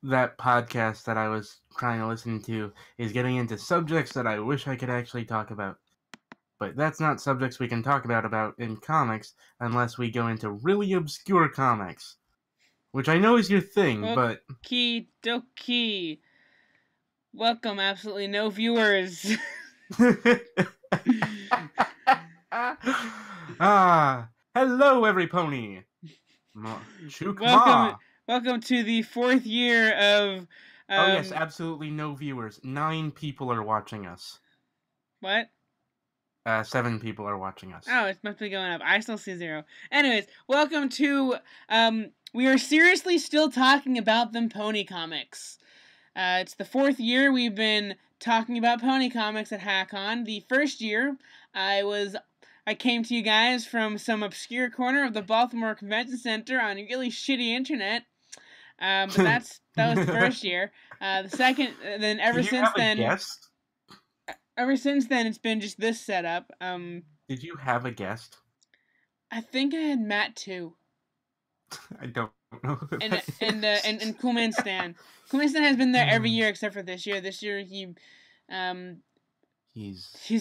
that podcast that I was trying to listen to is getting into subjects that I wish I could actually talk about. But that's not subjects we can talk about in comics unless we go into really obscure comics. Which I know is your thing, but... Okie dokie. Welcome, absolutely no viewers. Hello, every pony. Chukma. Welcome to the 4th year of... oh, yes, absolutely no viewers. 9 people are watching us. What? 7 people are watching us. Oh, it must be going up. I still see 0. Anyways, welcome to... we are seriously still talking about them pony comics. It's the 4th year we've been talking about pony comics at HackOn. The first year, I came to you guys from some obscure corner of the Baltimore Convention Center on a really shitty internet. But that was the first year. The second, then ever since then... Guest? Ever since then, it's been just this setup. Did you have a guest? I think I had Matt too. I don't know. And Coolman Stan. Coolman Stan has been there every year except for this year. This year he's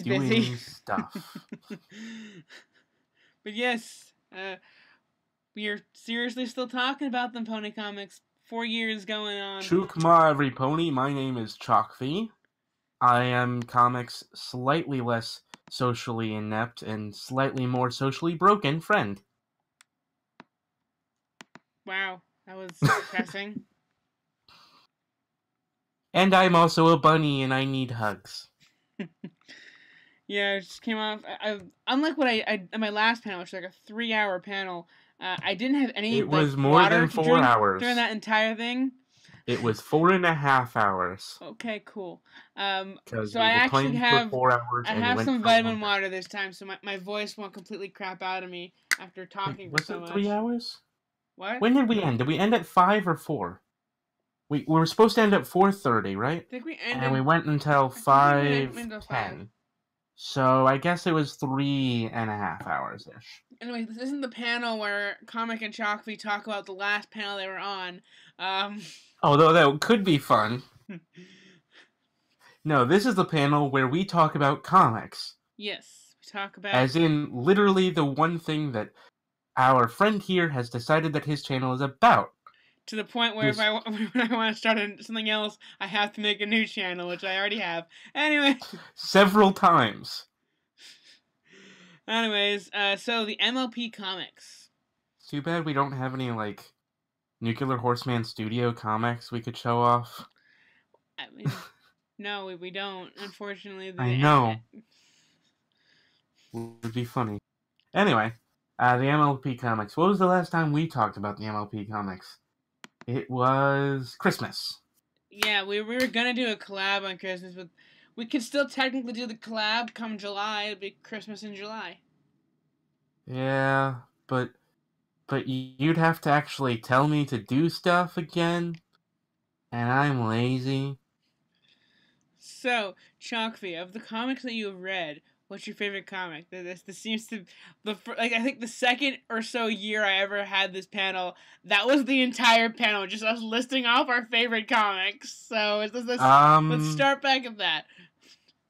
doing busy stuff. But yes, we are seriously still talking about them pony comics. 4 years going on. Chukma, every pony. My name is Chalkfee. I am comics' slightly less socially inept and slightly more socially broken friend. Wow, that was depressing. And I'm also a bunny and I need hugs. Yeah, it just came off. Unlike what I in my last panel, which was like a 3-hour panel, I didn't have any. It was more than 4 hours during that entire thing. It was 4.5 hours. Okay, cool. So I actually have 4 hours. I have some vitamin water this time, so my voice won't completely crap out of me after talking for so much. Was it 3 hours? What? When did we end? Did we end at 5 or 4? We were supposed to end at 4:30, right? I think we ended. And we went until 5:10. So I guess it was 3.5 hours ish. Anyway, this isn't the panel where Comic and Chalkfee talk about the last panel they were on. Although that could be fun. No, this is the panel where we talk about comics. Yes, we talk about... As in, literally the one thing that our friend here has decided that his channel is about. To the point where when I want to start something else, I have to make a new channel, which I already have. Anyway. Several times. Anyways, so the MLP comics. It's too bad we don't have any, Nuclear Horseman Studio comics we could show off. I mean, no, we don't, unfortunately. I know. Would be funny. Anyway, the MLP comics. What was the last time we talked about the MLP comics? It was Christmas. Yeah, we were gonna do a collab on Christmas, but we could still technically do the collab come July. It'd be Christmas in July. Yeah, but you'd have to actually tell me to do stuff again, and I'm lazy. So, Chalkfee, of the comics that you have read, what's your favorite comic? This seems to I think the second or so year I ever had this panel, that was the entire panel, just us listing off our favorite comics. So let's start back at that.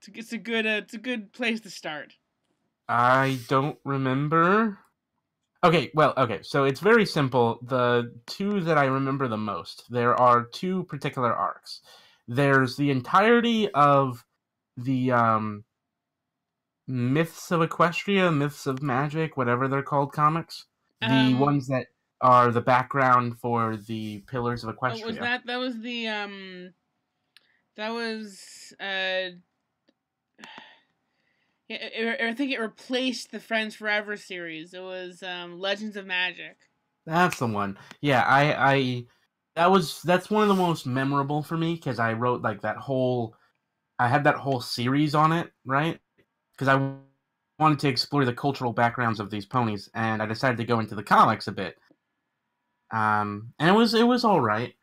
It's a good place to start. I don't remember. Okay, so it's very simple. The 2 that I remember the most, there are 2 particular arcs. There's the entirety of the Myths of Equestria, Myths of Magic, whatever they're called comics. The ones that are the background for the Pillars of Equestria. I think it replaced the Friends Forever series. It was Legends of Magic. That's the one. Yeah, that's one of the most memorable for me because I wrote I had that whole series on it, right? Because I wanted to explore the cultural backgrounds of these ponies, and I decided to go into the comics a bit. And it was all right.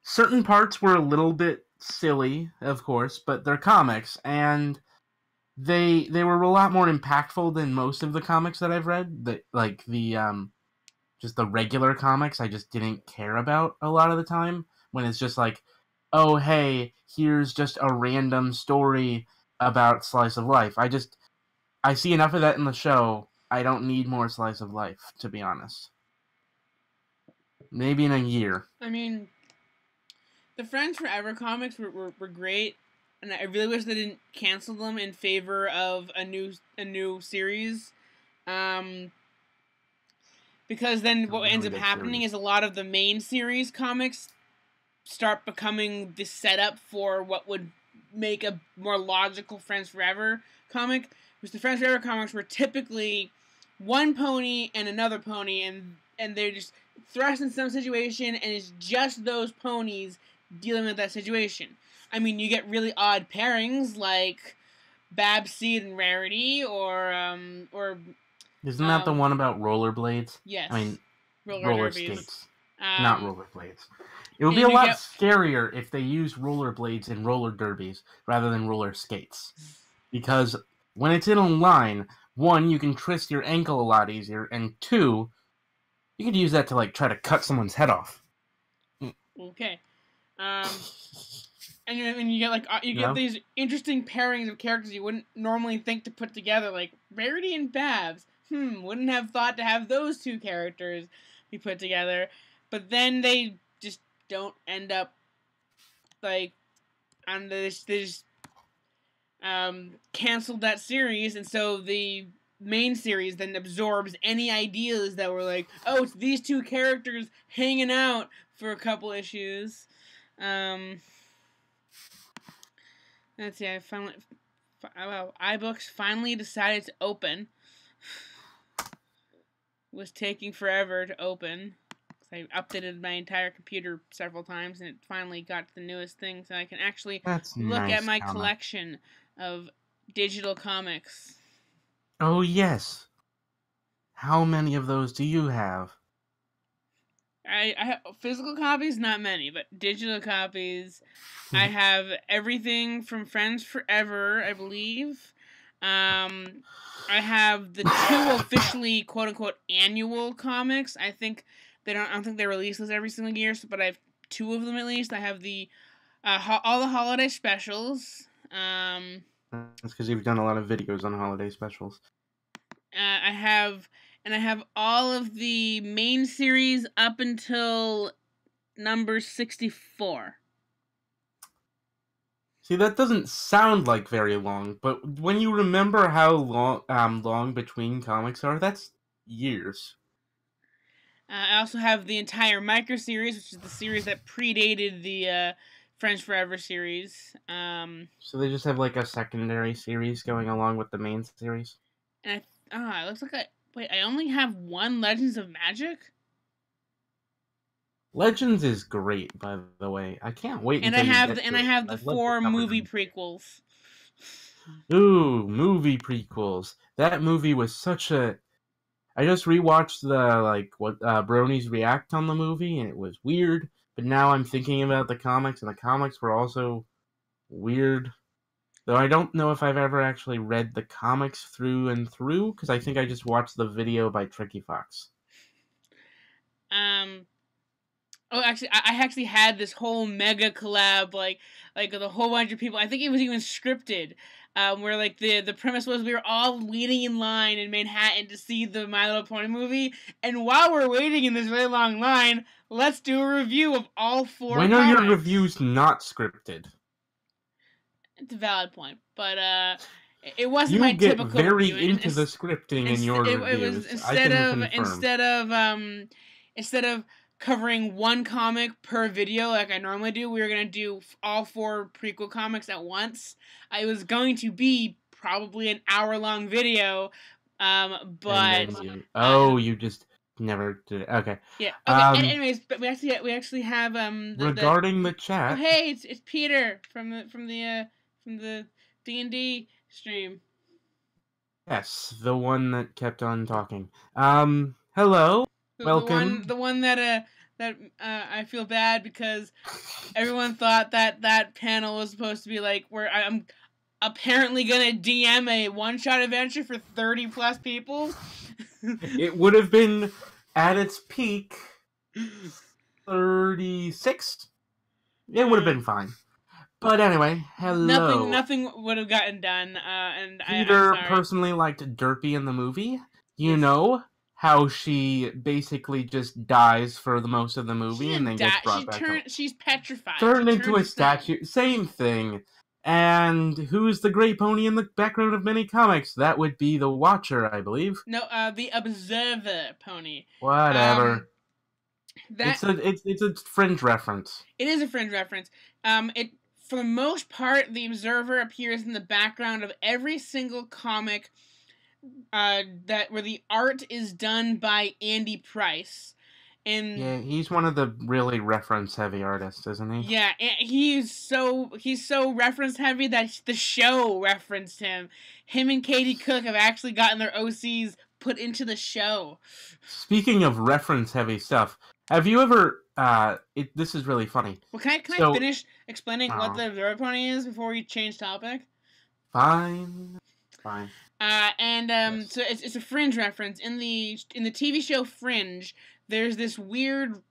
Certain parts were a little bit silly, of course, but they're comics, and they were a lot more impactful than most of the comics that I've read. just the regular comics I just didn't care about a lot of the time, when it's just like, oh hey, here's just a random story about slice of life. I see enough of that in the show. I don't need more slice of life, to be honest. Maybe in a year. I mean, the Friends Forever comics were great, and I really wish they didn't cancel them in favor of a new series. Because then what ends up happening is a lot of the main series comics start becoming the setup for what would make a more logical Friends Forever comic. Because the Friends Forever comics were typically one pony and another pony, and they're just thrust in some situation, and it's just those ponies dealing with that situation. I mean, you get really odd pairings like Babseed and Rarity, or isn't that the one about rollerblades? Yes. I mean, roller skates, not rollerblades. It would be a lot scarier if they used rollerblades in roller derbies rather than roller skates. Because when it's in a line, one, you can twist your ankle a lot easier, and two, you could use that to like try to cut someone's head off. Okay. And you get like get these interesting pairings of characters you wouldn't normally think to put together, like Rarity and Babs. Wouldn't have thought to have those two characters be put together, but then they just don't end up like on this. They just canceled that series, and so the main series then absorbs any ideas that were like, oh, it's these two characters hanging out for a couple issues. Let's see. iBooks finally decided to open. Was taking forever to open. I updated my entire computer several times, and it finally got to the newest thing, so I can actually look at my collection of digital comics. Oh, yes. How many of those do you have? I have physical copies, not many, but digital copies. I have everything from Friends Forever, I believe. I have the two officially quote unquote annual comics. I don't think they release those every single year, but I have two of them at least. I have the all the holiday specials. That's because you've done a lot of videos on holiday specials. I have all of the main series up until number 64. See, that doesn't sound like very long, but when you remember how long between comics are, that's years. I also have the entire Micro series, which is the series that predated the Friends Forever series. So they just have like a secondary series going along with the main series? And it looks like I only have one Legends of Magic? Legends is great, by the way. I can't wait. And I have the 4 movie prequels. Ooh, movie prequels. That movie was such a. I just rewatched the Bronies react on the movie, and it was weird. But now I'm thinking about the comics, and the comics were also weird. Though I don't know if I've ever actually read the comics through and through, because I think I just watched the video by Tricky Fox. Oh, actually, I actually had this whole mega collab, like with a whole bunch of people. I think it was even scripted, where like the premise was we were all waiting in line in Manhattan to see the My Little Pony movie, and while we're waiting in this really long line, let's do a review of all 4 When comics. are your reviews not scripted? It's a valid point, but it wasn't my typical review. You get very into the scripting in your reviews. Instead of covering one comic per video like I normally do, we were going to do all 4 prequel comics at once. It was going to be probably an hour-long video, but... you just never did it. Okay. Yeah. Okay. Anyways, but we actually have regarding the chat. Oh, hey, it's Peter from the D&D stream. Yes, the one that kept on talking. Hello. Welcome. The one that I feel bad because everyone thought that panel was supposed to be like where I'm apparently gonna DM a one-shot adventure for 30+ people. It would have been at its peak, 36th. It would have been fine. But anyway, hello. Nothing would have gotten done, and I'm Peter sorry. personally liked Derpy in the movie. You know how she basically just dies for the most of the movie and then gets brought back up. She's petrified. Turned into a statue. Same thing. And who's the gray pony in the background of many comics? That would be the Watcher, I believe. No, the Observer pony. Whatever. It's a Fringe reference. It is a Fringe reference. For the most part, the Observer appears in the background of every single comic where the art is done by Andy Price. And yeah, he's one of the really reference-heavy artists, isn't he? Yeah, and he's so reference-heavy that the show referenced him. Him and Katie Cook have actually gotten their OCs put into the show. Speaking of reference-heavy stuff, have you ever? This is really funny. Well, can I finish explaining what the Observer pony is before we change topic? Fine. Yes. So it's a Fringe reference in the TV show Fringe. There's this weird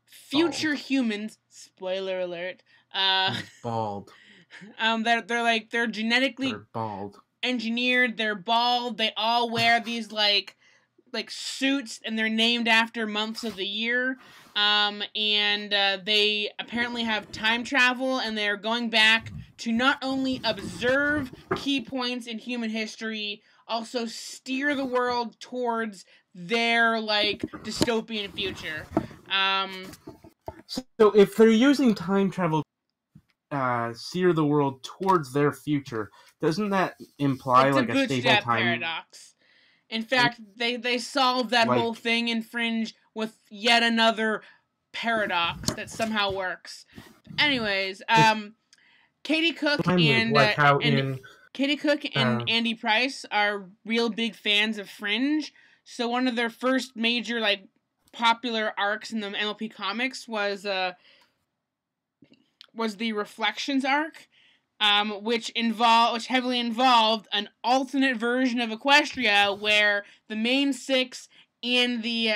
future humans. Spoiler alert. Bald. They're genetically bald. Engineered. They're bald. They all wear these like suits, and they're named after months of the year. They apparently have time travel, and they're going back to not only observe key points in human history, also steer the world towards their dystopian future. So if they're using time travel steer the world towards their future, doesn't that imply it's a stable time paradox? In fact, they solve that whole thing in Fringe with yet another paradox that somehow works. Anyways, Katie Cook and Andy Price are real big fans of Fringe. So one of their first major popular arcs in the MLP comics was the Reflections arc, which heavily involved an alternate version of Equestria where the main six and the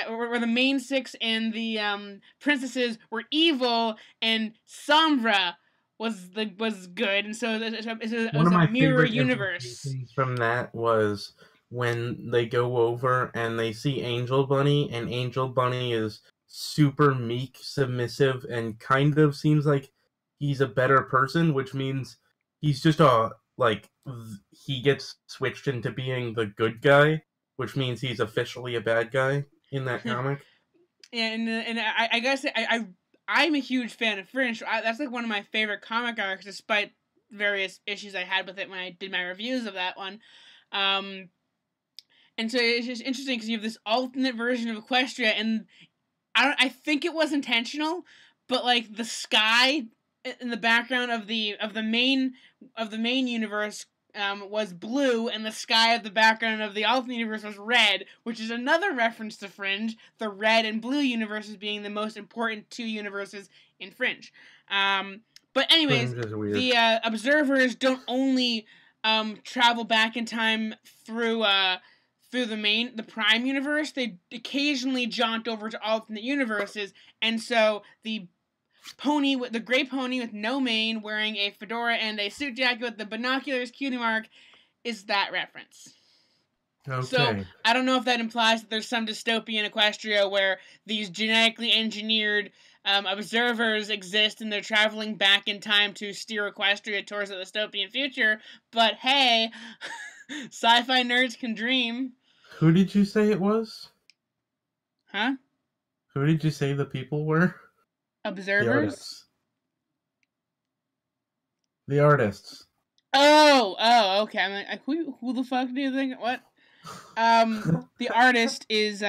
princesses were evil and Sombra was good, and so it was a mirror universe. From that was when they go over and they see Angel Bunny, and Angel Bunny is super meek, submissive, and kind of seems like he's a better person, which means he's just he gets switched into being the good guy, which means he's officially a bad guy in that comic. And I guess I'm a huge fan of Fringe. That's one of my favorite comic arcs, despite various issues I had with it when I did my reviews of that one. And so it's just interesting because you have this alternate version of Equestria, and I think it was intentional, but the sky in the background of the main universe was blue, and the sky of the background of the alternate universe was red, which is another reference to Fringe, the red and blue universes being the most important two universes in Fringe. But anyways, the observers don't only travel back in time through the prime universe, they occasionally jaunt over to alternate universes, and so the gray pony with no mane, wearing a fedora and a suit jacket with the binoculars cutie mark, is that reference. Okay. So I don't know if that implies that there's some dystopian Equestria where these genetically engineered observers exist and they're traveling back in time to steer Equestria towards a dystopian future. But hey, sci-fi nerds can dream. Who did you say it was? Huh? Who did you say the people were? Observers? The artists. Oh, okay. I'm like, who the fuck do you think? What? The artist is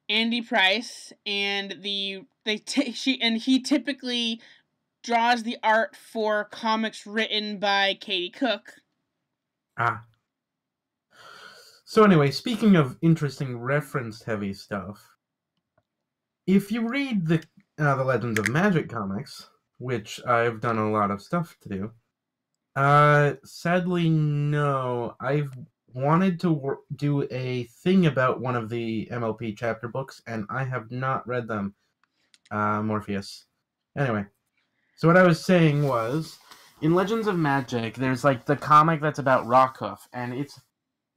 Andy Price, and he typically draws the art for comics written by Katie Cook. So anyway, speaking of interesting reference-heavy stuff, if you read the Legends of Magic comics, which I've done a lot of stuff to do, sadly, no. I've wanted to do a thing about one of the MLP chapter books, and I have not read them. Morpheus. Anyway, so what I was saying was, in Legends of Magic, there's like the comic that's about Rockhoof, and it's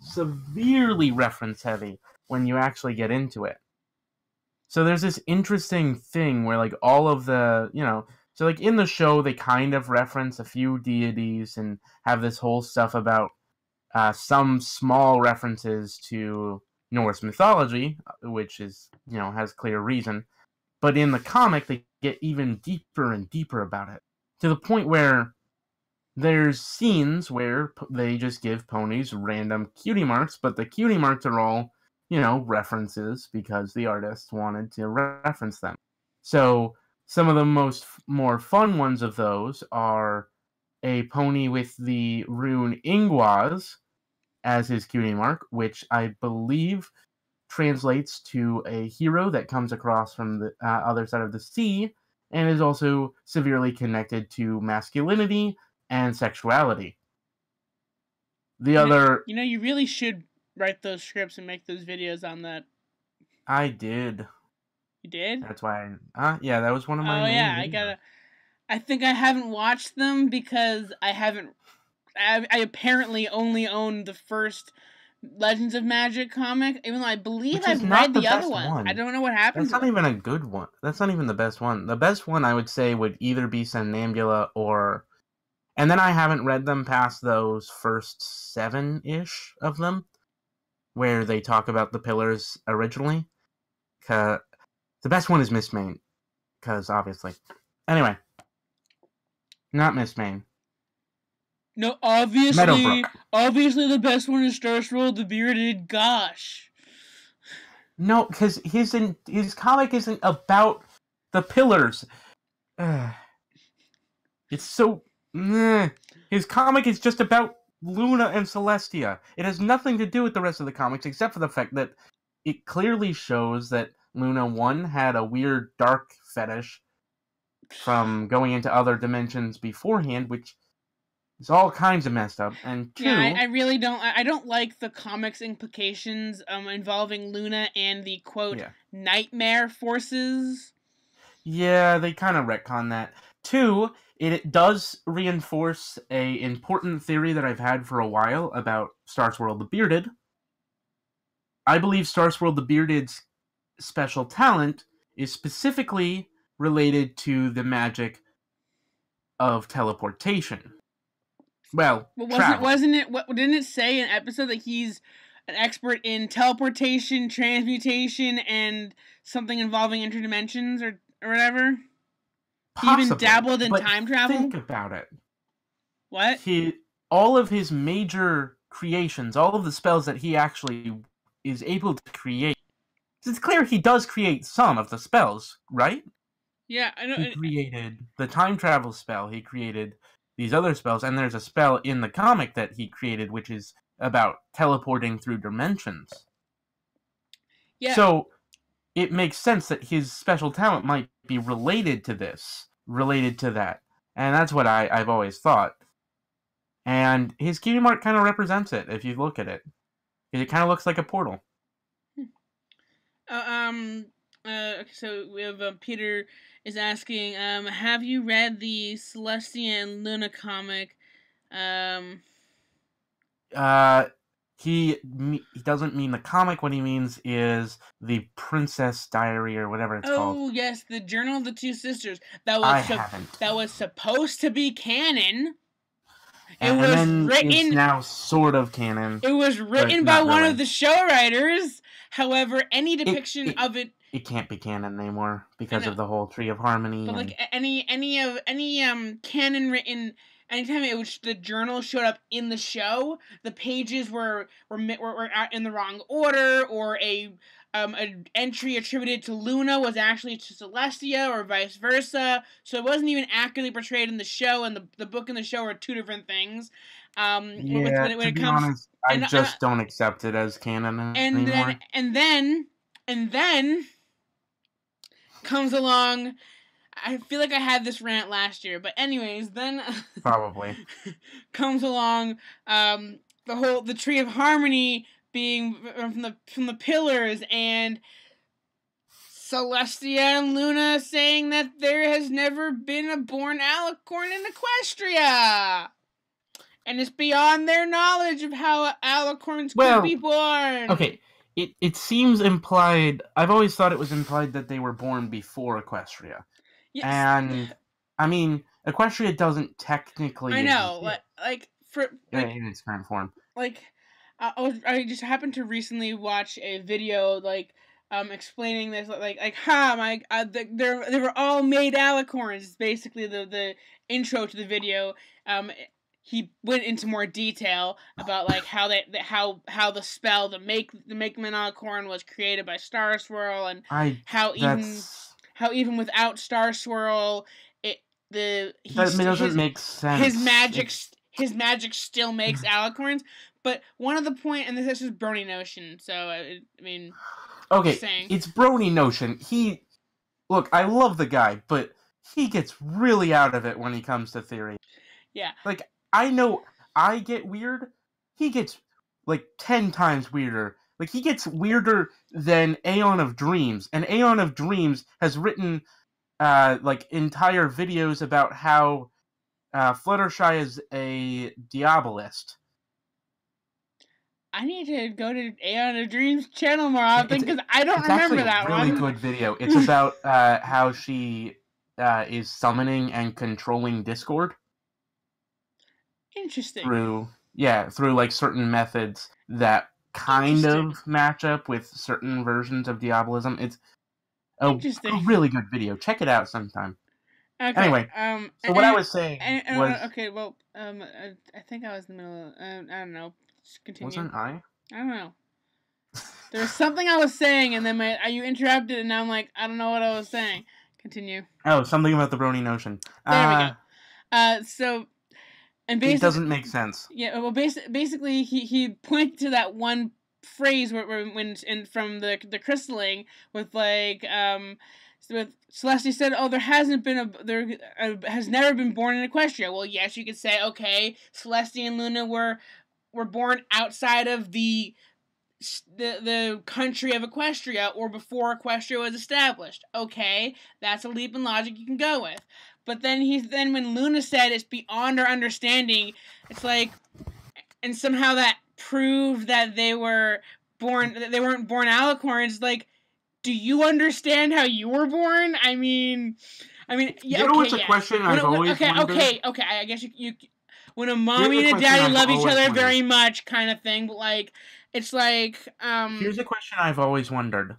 severely reference heavy when you actually get into it. So there's this interesting thing where like all of the, so like in the show they kind of reference a few deities and have this whole stuff about some small references to Norse mythology, which is, has clear reason. But in the comic, they get even deeper and deeper about it, to the point where there's scenes where they just give ponies random cutie marks, but the cutie marks are all, references because the artist wanted to reference them. So some of the more fun ones of those are a pony with the rune Ingwaz as his cutie mark, which I believe translates to a hero that comes across from the other side of the sea and is also severely connected to masculinity and sexuality. You really should write those scripts and make those videos on that. I did. You did? That's why yeah, that was one of my main videos. I think I haven't watched them because I apparently only own the first Legends of Magic comic, even though I believe I've read the other one. I don't know what happened. That's not even a good one. That's not even the best one. The best one I would say would either be Somnambula or... And then I haven't read them past those first 7-ish of them, where they talk about the pillars originally. The best one is Mistmane, because obviously. Anyway. Not Mistmane. No, obviously the best one is Starscroll the Bearded. Gosh. No, because his comic isn't about the pillars. It's so... His comic is just about Luna and Celestia. It has nothing to do with the rest of the comics, except for the fact that it clearly shows that Luna, 1, had a weird dark fetish from going into other dimensions beforehand, which... It's all kinds of messed up. And 2... Yeah, I really don't... I don't like the comics implications involving Luna and the, quote, nightmare forces. Yeah, they kind of retcon that. 2, it does reinforce a important theory that I've had for a while about Starscroll the Bearded. I believe Starscroll the Bearded's special talent is specifically related to the magic of teleportation. Well, wasn't it? Didn't it say in an episode that he's an expert in teleportation, transmutation, and something involving interdimensions or whatever? Possibly, he even dabbled in time travel. Think about it. What? All of his major creations, all of the spells that he actually is able to create. It's clear he does create some of the spells, right? Yeah, I know. He created the time travel spell. He created these other spells, and there's a spell in the comic that he created which is about teleporting through dimensions. Yeah. So it makes sense that his special talent might be related to that. And that's what I've always thought. And his cutie mark kind of represents it, if you look at it. It kind of looks like a portal. So we have Peter is asking, have you read the Celestia and Luna comic? He doesn't mean the comic. What he means is the Princess Diary or whatever it's called. Oh yes, the Journal of the Two Sisters. That was supposed to be canon. It's now sort of canon. It was written by one of the show writers. However, any depiction of it... It can't be canon anymore because of the whole Tree of Harmony. But like any canon written, anytime the journal showed up in the show, the pages were out in the wrong order, or an entry attributed to Luna was actually to Celestia, or vice versa. So it wasn't even accurately portrayed in the show, and the book and the show are two different things. To be honest, I just don't accept it as canon anymore. And then comes along... I feel like I had this rant last year, but anyways, then... Probably. comes along the Tree of Harmony being from the pillars, and Celestia and Luna saying that there has never been a born Alicorn in Equestria, and it's beyond their knowledge of how Alicorns could be born. Okay, it seems implied. I've always thought it was implied that they were born before Equestria. Yes. And I mean, Equestria doesn't technically. I know, in its current form. I just happened to recently watch a video explaining this, they were all made Alicorns. It's basically the intro to the video. He went into more detail about how the spell to make them an Alicorn was created by Star Swirl, and how even without Star Swirl, doesn't make sense. His magic still makes Alicorns. But one of the point, and this is Brony Notion, so I mean, okay, it's Brony Notion. Look, I love the guy, but he gets really out of it when he comes to theory. Yeah. I know I get weird. He gets 10 times weirder. He gets weirder than Aeon of Dreams, and Aeon of Dreams has written entire videos about how Fluttershy is a Diabolist. I need to go to Aeon of Dreams channel more often because I don't remember that one. It's a really good video. It's about how she is summoning and controlling Discord. Interesting. Through certain methods that kind of match up with certain versions of Diabolism. It's a really good video. Check it out sometime. Okay. Anyway, so what I was saying was... Okay, well, I think I was in the middle of... I don't know. Just continue. Wasn't I? I don't know. There was something I was saying, and then you interrupted, and now I'm like, I don't know what I was saying. Continue. Oh, something about the Brony Notion. There we go. So... And it doesn't make sense. Yeah, well, basically, he pointed to that one phrase from the crystalling with with Celestia said, "Oh, there has never been born in Equestria." Well, yes, you could say, okay, Celestia and Luna were born outside of the country of Equestria or before Equestria was established. Okay, that's a leap in logic you can go with. But then when Luna said it's beyond our understanding, it's and somehow that proved that they weren't born Alicorns. Do you understand how you were born? I mean, yeah. It's a question I've always wondered. Okay. I guess you when a mommy and a daddy love each other very much, kind of thing. But it's here's a question I've always wondered.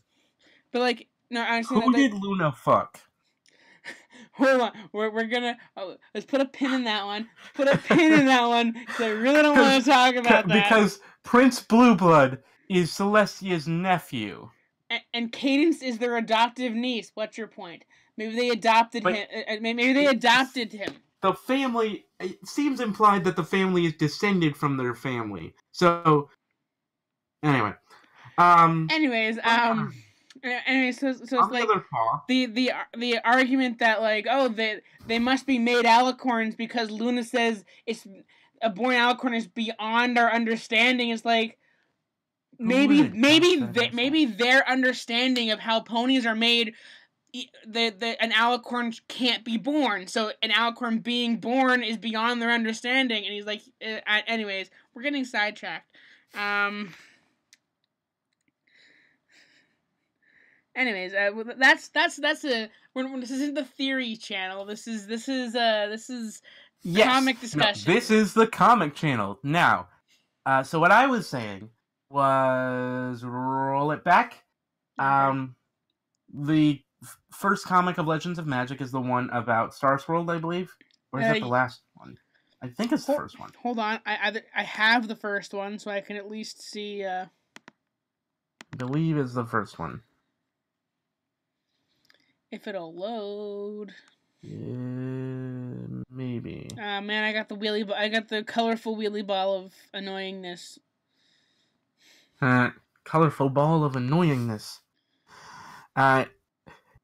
But no, honestly, who did Luna fuck? Hold on, we're gonna let's put a pin in that one. Put a pin in that one because I really don't want to talk about that. Because Prince Blueblood is Celestia's nephew, and Cadance is their adoptive niece. What's your point? Maybe they adopted him. Maybe they adopted him. The family. It seems implied that the family is descended from their family. So, anyway. Anyways, so it's the argument that they must be made Alicorns because Luna says it's a born Alicorn is beyond our understanding. It's maybe their understanding of how ponies are made, an Alicorn can't be born. So an Alicorn being born is beyond their understanding. And he's anyways, we're getting sidetracked. Anyways, that's a. This isn't the theory channel. This is comic discussion. No, this is the comic channel now. So what I was saying was roll it back. Okay. The first comic of Legends of Magic is the one about Star Swirl, I believe, or is that the last one? I think it's the first one. Hold on, I have the first one, so I can at least see. I believe it's the first one. If it'll load. Maybe. Man, I got the colorful wheelie ball of annoyingness. Colorful ball of annoyingness.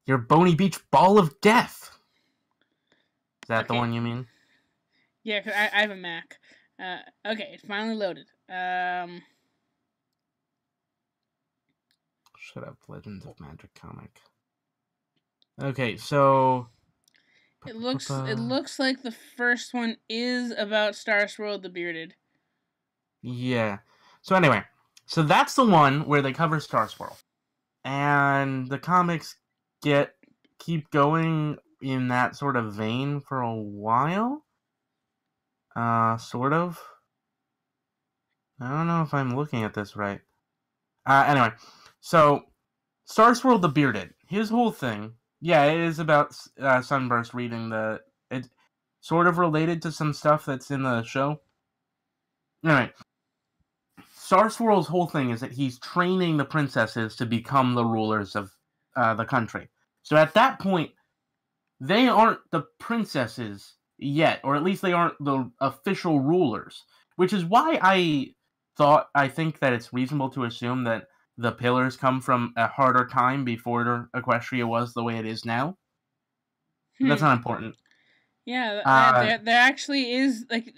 Your Boney Beach ball of death. Is that the one you mean? Yeah, 'cause I have a Mac. Okay, it's finally loaded. Um, Shut up, Legends of Magic comic. Okay, so it looks like the first one is about Starswirl the Bearded. yeah. So anyway, so that's the one where they cover Starswirl, and the comics keep going in that sort of vein for a while. Sort of. I don't know if I'm looking at this right. Anyway, so Starswirl the Bearded, his whole thing, yeah, it is about Sunburst reading the. It's sort of related to some stuff that's in the show. Anyway, Starswirl's whole thing is that he's training the princesses to become the rulers of the country. So at that point, they aren't the princesses yet, or at least they aren't the official rulers, which is why I think that it's reasonable to assume that the pillars come from a harder time before Equestria was the way it is now. That's not important. Yeah, there actually is, like,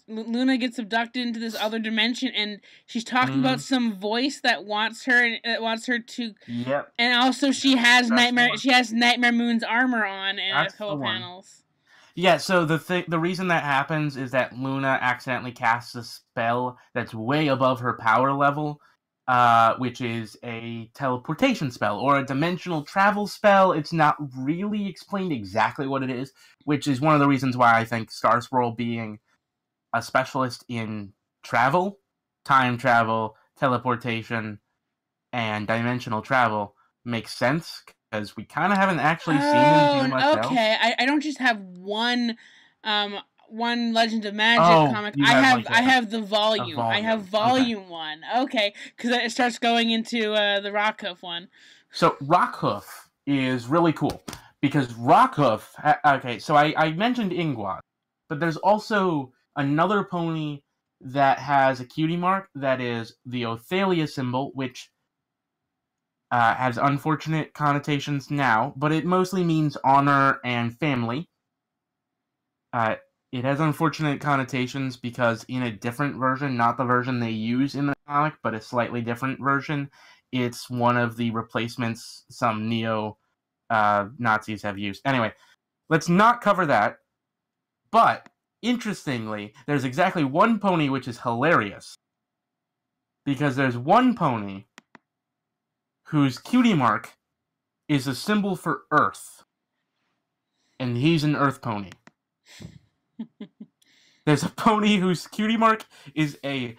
Luna gets abducted into this other dimension, and she's talking about some voice that wants her to. Yep. And also, she has Nightmare Moon's armor on in a couple panels. Yeah, so the reason that happens is that Luna accidentally casts a spell that's way above her power level, which is a teleportation spell or a dimensional travel spell. It's not really explained exactly what it is, which is one of the reasons why I think Starswirl being a specialist in travel, time travel, teleportation, and dimensional travel makes sense, because we kind of haven't actually seen him do much else. Okay, I don't just have one Legend of Magic comic. I have the volume. I have volume 1. Okay, because it starts going into the Rockhoof one. So Rockhoof is really cool, because Rockhoof. Okay, so I mentioned Ingwad, but there's also another pony that has a cutie mark that is the Othalia symbol, which has unfortunate connotations now, but it mostly means honor and family. It has unfortunate connotations because in a different version, not the version they use in the comic, but a slightly different version, it's one of the replacements some neo-Nazis have used. Anyway, let's not cover that. But, interestingly, there's exactly one pony which is hilarious. Because there's one pony whose cutie mark is a symbol for Earth. And he's an Earth pony. There's a pony whose cutie mark is the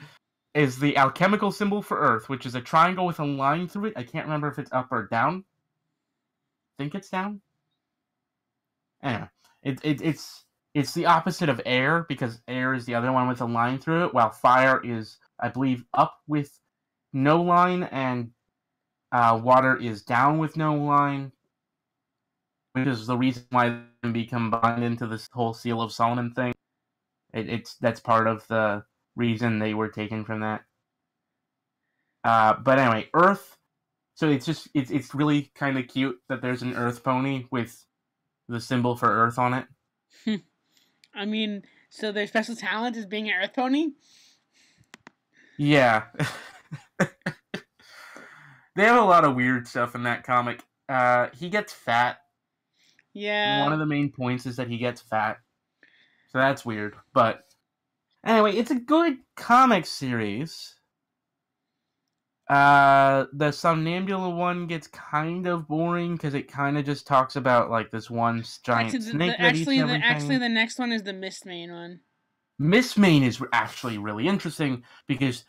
alchemical symbol for Earth, which is a triangle with a line through it. I can't remember if it's up or down. I think it's down. Anyway, it's the opposite of air, because air is the other one with a line through it, while fire is, I believe, up with no line, and water is down with no line, which is the reason why they can be combined into this whole Seal of Solomon thing. That's part of the reason they were taken from that. But anyway, Earth. So it's really kind of cute that there's an Earth pony with the symbol for Earth on it. I mean, so their special talent is being an Earth pony? Yeah. They have a lot of weird stuff in that comic. He gets fat. Yeah. One of the main points is that he gets fat. So that's weird. But anyway, it's a good comic series. The Somnambula one gets kind of boring because it kind of just talks about like this one giant snake that eats everything. Actually, the next one is the Mistmane one. Mistmane is actually really interesting because,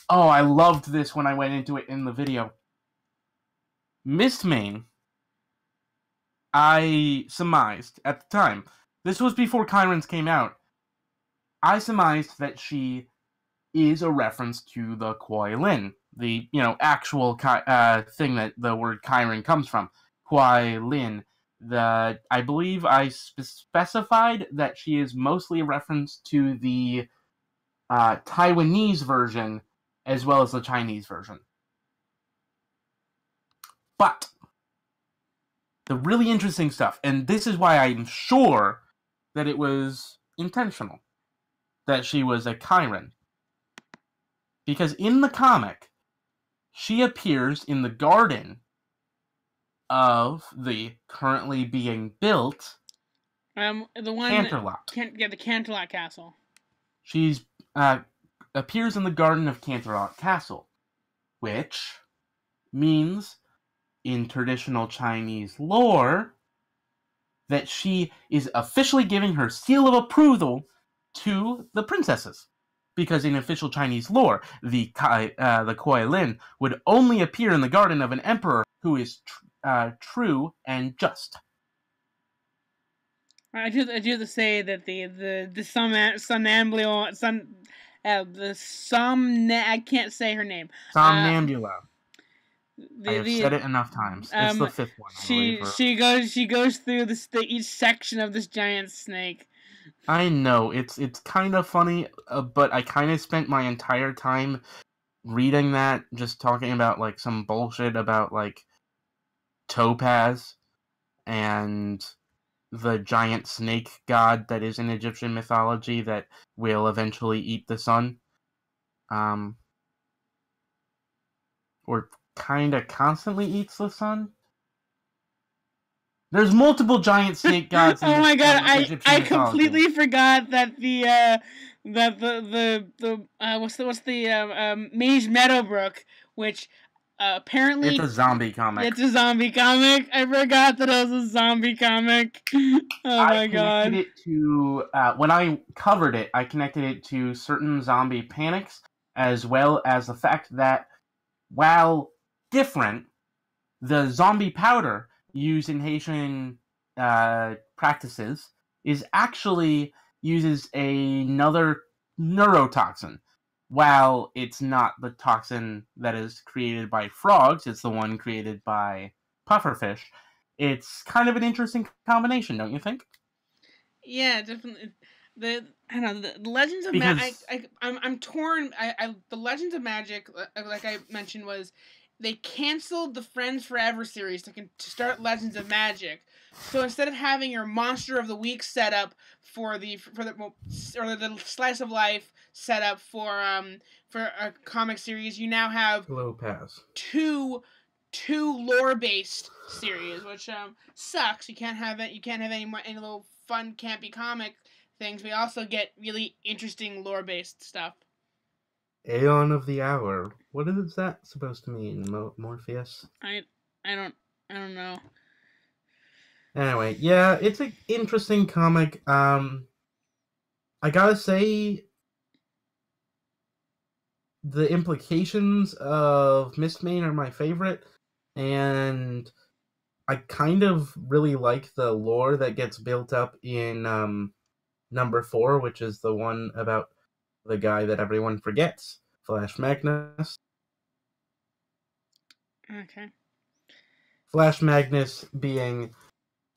oh, I loved this when I went into it in the video. Mistmane, I surmised at the time, this was before Chirons came out, I surmised that she is a reference to the Kuai Lin, the, actual thing that the word Chiron comes from. Kuai Lin. I believe I specified that she is mostly a reference to the Taiwanese version as well as the Chinese version. But the really interesting stuff, and this is why I'm sure that it was intentional, that she was a Chiron. Because in the comic, she appears in the garden of the currently being built The one Canterlot. the Canterlot Castle. She's appears in the garden of Canterlot Castle, which means, in traditional Chinese lore, that she is officially giving her seal of approval to the princesses. Because in official Chinese lore, the Kuai Lin would only appear in the garden of an emperor who is true and just. I do have to say that I can't say her name. Somnambula. I have said it enough times. It's the fifth one. She goes through each section of this giant snake. I know it's kind of funny, but I kind of spent my entire time reading that, just talking about like some bullshit about like Topaz and the giant snake god that is in Egyptian mythology that will eventually eat the sun. Or kind of constantly eats the sun. There's multiple giant snake gods. Oh my god! I completely forgot that what's the Mage Meadowbrook, which apparently it's a zombie comic. It's a zombie comic. I forgot that it was a zombie comic. Oh my god! I connected it to when I covered it. I connected it to certain zombie panics, as well as the fact that while different, the zombie powder used in Haitian practices actually uses another neurotoxin. While it's not the toxin that is created by frogs, it's the one created by pufferfish. It's kind of an interesting combination, don't you think? Yeah, definitely. The Legends of Magic. I'm torn. The Legends of Magic, like I mentioned, was they canceled the Friends Forever series to start Legends of Magic. So instead of having your Monster of the Week setup for the Slice of Life setup for a comic series, you now have two lore based series, which sucks. You can't have any little fun campy comic things. We also get really interesting lore based stuff. Aeon of the Hour. What is that supposed to mean, Morpheus? I don't know. Anyway, yeah, it's an interesting comic. I gotta say, the implications of Mistmane are my favorite, and I kind of really like the lore that gets built up in number 4, which is the one about the guy that everyone forgets, Flash Magnus. Okay. Flash Magnus being,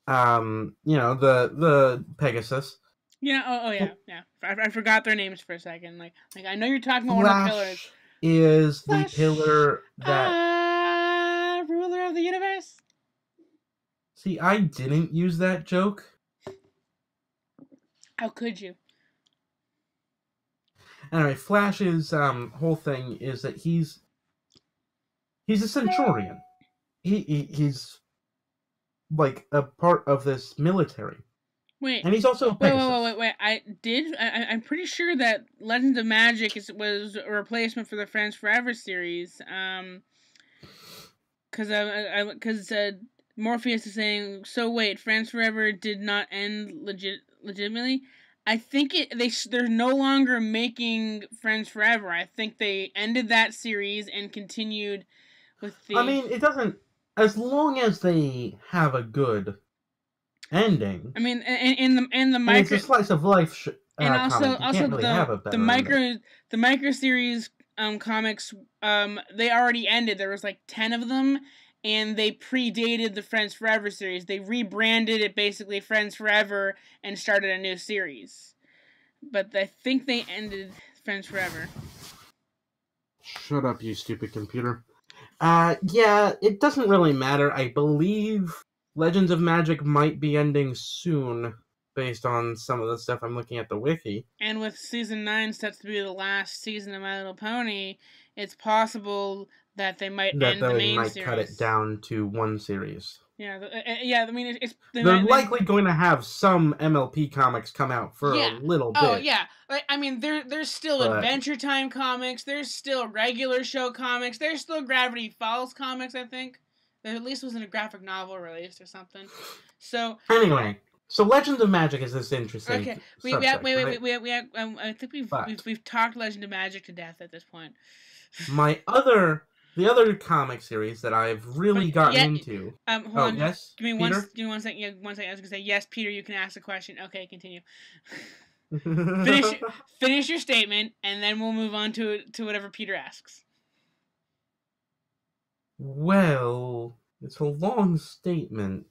the Pegasus. Yeah. Oh yeah. Yeah. I forgot their names for a second. Like I know you're talking about one of the pillars. Is Flash, the pillar that ruler of the universe? See, I didn't use that joke. How could you? Anyway, Flash's whole thing is that he's a Centurion. He's like a part of this military. Wait. And he's also a Pegasus. Wait. I'm pretty sure that Legends of Magic was a replacement for the Friends Forever series. Because Morpheus is saying, so wait, Friends Forever did not end legitimately? I think they're no longer making Friends Forever. I think they ended that series and continued with the... I mean, it doesn't... As long as they have a good ending. I mean, in the micro... And it's a slice of life and also really the micro series comics, they already ended. There was like 10 of them, and they predated the Friends Forever series. They rebranded it basically Friends Forever and started a new series. But I think they ended Friends Forever. Shut up, you stupid computer. Yeah, it doesn't really matter. I believe Legends of Magic might be ending soon. based on some of the stuff I'm looking at the wiki. And with season 9 set to be the last season of My Little Pony, it's possible that they might end the main series. Cut it down to one series. Yeah, yeah. I mean, they're likely going to have some MLP comics come out for a little bit. Oh yeah, I mean, there's still Adventure Time comics. There's still regular show comics. There's still Gravity Falls comics. I think there at least wasn't a graphic novel released or something. So anyway, so Legend of Magic is this interesting. Okay, wait. I think we've talked Legend of Magic to death at this point. The other comic series that I've really gotten into. Hold on. Yes. Give me one second. Yeah, 1 second. I was gonna say yes, Peter. You can ask the question. Okay, continue. Finish your statement, and then we'll move on to whatever Peter asks. Well, it's a long statement.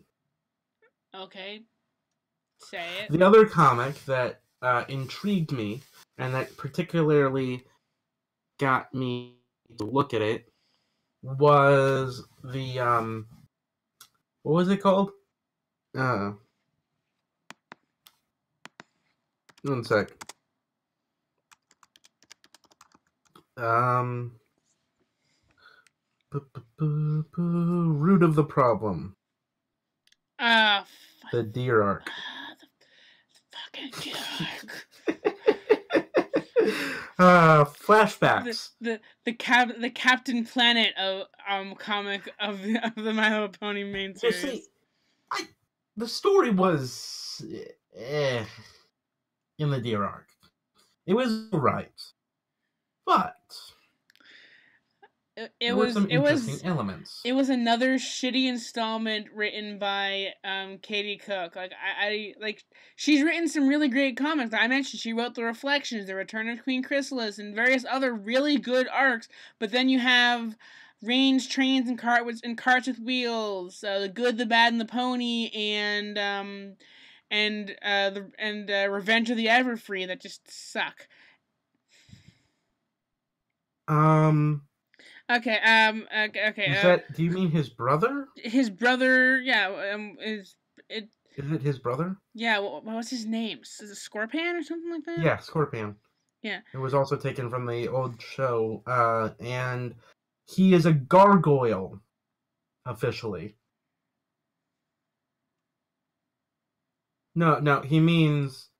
Okay. Say it. The other comic that intrigued me and that particularly got me to look at it was the what was it called? One sec. Root of the Problem. The Deer Arc. The fucking Deer Arc. Flashbacks. The Captain Planet of comic of the My Little Pony main series. You see, the story was in the Deer Arc. It was right, but it was interesting elements. It was another shitty installment written by Katie Cook. Like I she's written some really great comics. I mentioned she wrote The Reflections, The Return of Queen Chrysalis, and various other really good arcs. But then you have Rains, Trains, and Carts with Wheels, The Good, the Bad, and the Pony, and Revenge of the Everfree that just suck. Okay. Okay. Do you mean his brother? His brother, yeah. Is it his brother? Yeah. What was his name? Is it Scorpion or something like that? Yeah, Scorpion. Yeah. It was also taken from the old show, and he is a gargoyle, officially. No, he means.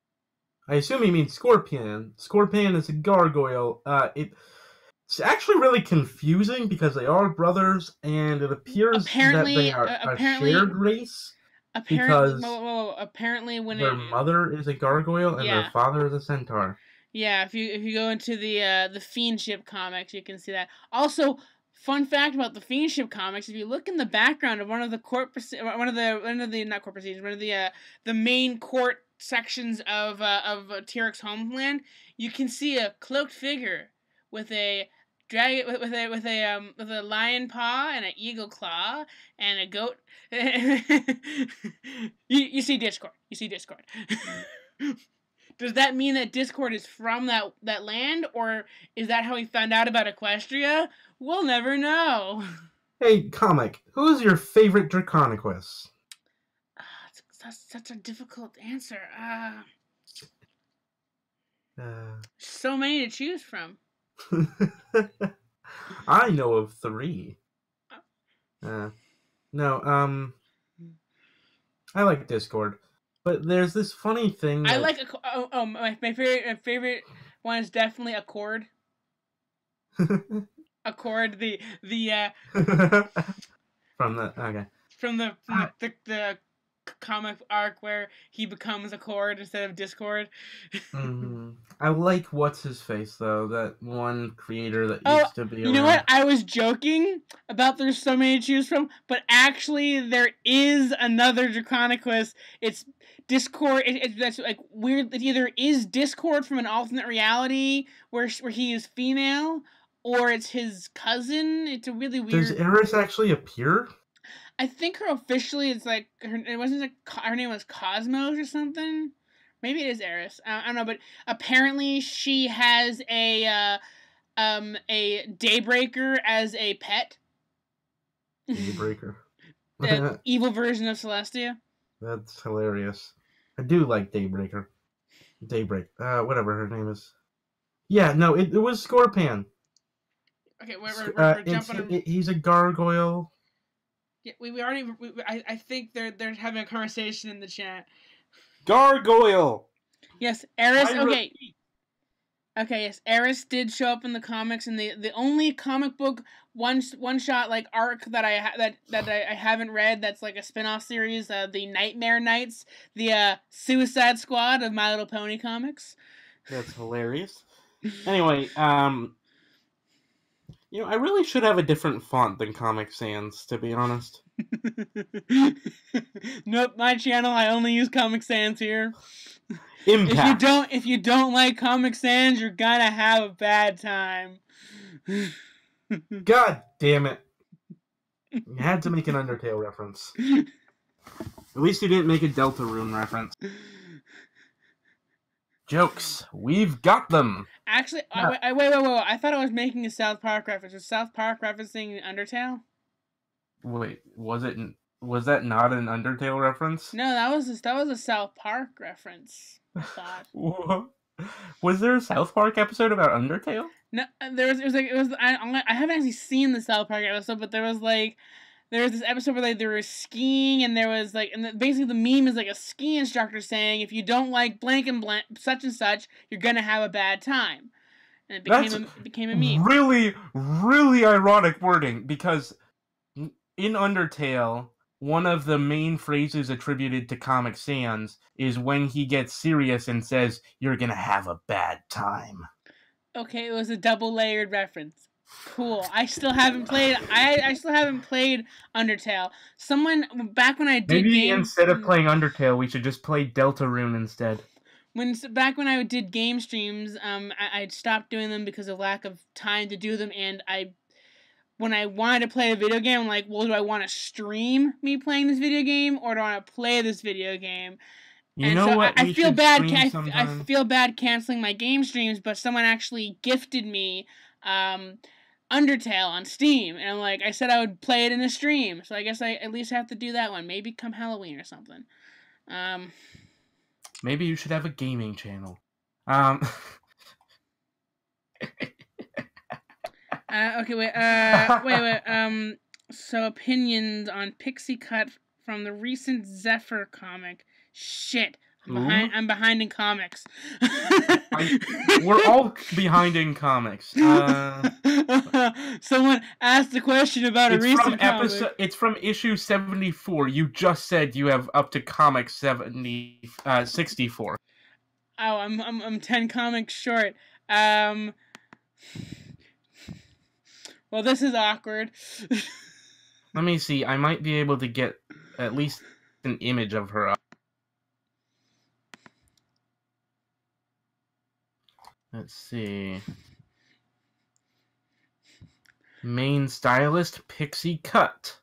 I assume he means Scorpion. Scorpion is a gargoyle. It's actually really confusing because they are brothers, and it appears that they are a shared race. Apparently, when their mother is a gargoyle and their father is a centaur. Yeah, if you go into the Fiendship comics, you can see that. Also, fun fact about the Fiendship comics: if you look in the background of one of the main court sections of T-Rex Homeland, you can see a cloaked figure with a dragon with a lion paw and an eagle claw and a goat. you see Discord. Does that mean that Discord is from that land, or is that how he found out about Equestria? We'll never know. Hey, comic, who's your favorite Draconequus? That's such a difficult answer. So many to choose from. I know of 3. I like Discord, but there's this funny thing. I like my favorite one is definitely Accord. Accord, the from the comic arc where he becomes Accord instead of Discord. Mm-hmm. I like what's his face though, that one creator that used to be. You know what? I was joking about there's so many to choose from, but actually there is another Draconequus. It's Discord. That's like weird. It either is Discord from an alternate reality where he is female, or it's his cousin. It's a really weird. Does Eris actually appear? I think her officially it's like her name was Cosmos or something. Maybe it is Eris. I don't know, but apparently she has a Daybreaker as a pet. Daybreaker. The evil version of Celestia. That's hilarious. I do like Daybreak, whatever her name is. Yeah, no, it was Scorpion. Okay, we're jumping. He's a gargoyle. Yeah, we already. I think they're having a conversation in the chat. Gargoyle. Yes, Eris. Okay. Okay, yes, Eris did show up in the comics, and the only comic book one shot like arc that I haven't read that's like a spin-off series, the Nightmare Knights, the Suicide Squad of My Little Pony comics. That's hilarious. Anyway, I really should have a different font than Comic Sans, to be honest. Nope, my channel, I only use Comic Sans here. Impact. If you don't like Comic Sans, you're gonna have a bad time. God damn it. You had to make an Undertale reference. At least you didn't make a Deltarune reference. Jokes. We've got them. Actually, wait. I thought I was making a South Park reference. Was South Park referencing Undertale? Wait, was that not an Undertale reference? No, that was a South Park reference. I thought. What? Was there a South Park episode about Undertale? No, I haven't actually seen the South Park episode, but there was this episode where they were skiing, and there was basically the meme is like a ski instructor saying, if you don't like blank and blank such and such, you're gonna have a bad time, and it became a meme. Really, really ironic wording, because in Undertale, one of the main phrases attributed to Comic Sans is when he gets serious and says, "You're gonna have a bad time." Okay, it was a double-layered reference. Cool. I still haven't played. I still haven't played Undertale. Someone back when I did instead of playing Undertale, we should just play Deltarune instead. Back when I did game streams, I stopped doing them because of lack of time to do them, and when I wanted to play a video game, I'm like, well, do I want to stream me playing this video game, or do I want to play this video game? I feel bad. I feel bad canceling my game streams, but someone actually gifted me Undertale on Steam, and I said I would play it in a stream, so I guess I at least have to do that one. Maybe come Halloween or something. Maybe you should have a gaming channel. Okay, wait. So opinions on Pixie Cut from the recent Zephyr comic. Shit. I'm behind in comics. We're all behind in comics. Someone asked a question about a recent comic. It's from issue 74. You just said you have up to comic 64. Oh, I'm 10 comics short. Well, this is awkward. Let me see. I might be able to get at least an image of her up. Let's see. Main stylist, Pixie Cut.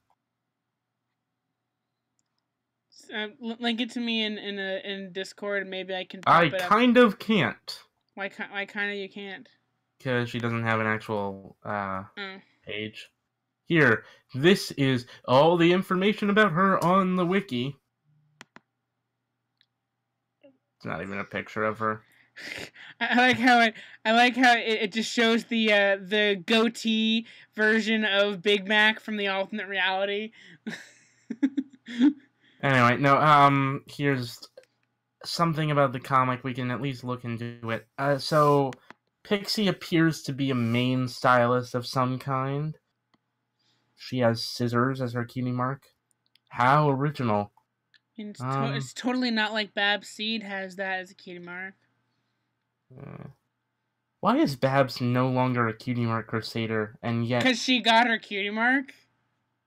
Link it to me in Discord, and maybe I can. I kind of can't. Why kind of you can't? Because she doesn't have an actual page. Here, this is all the information about her on the wiki. It's not even a picture of her. I like how it just shows the goatee version of Big Mac from the alternate reality. Anyway, no, here's something about the comic. We can at least look into it. So Pixie appears to be a main stylist of some kind. She has scissors as her cutie mark. How original. It's totally not like Babs Seed has that as a cutie mark. Why is Babs no longer a cutie mark crusader, and yet... Because she got her cutie mark?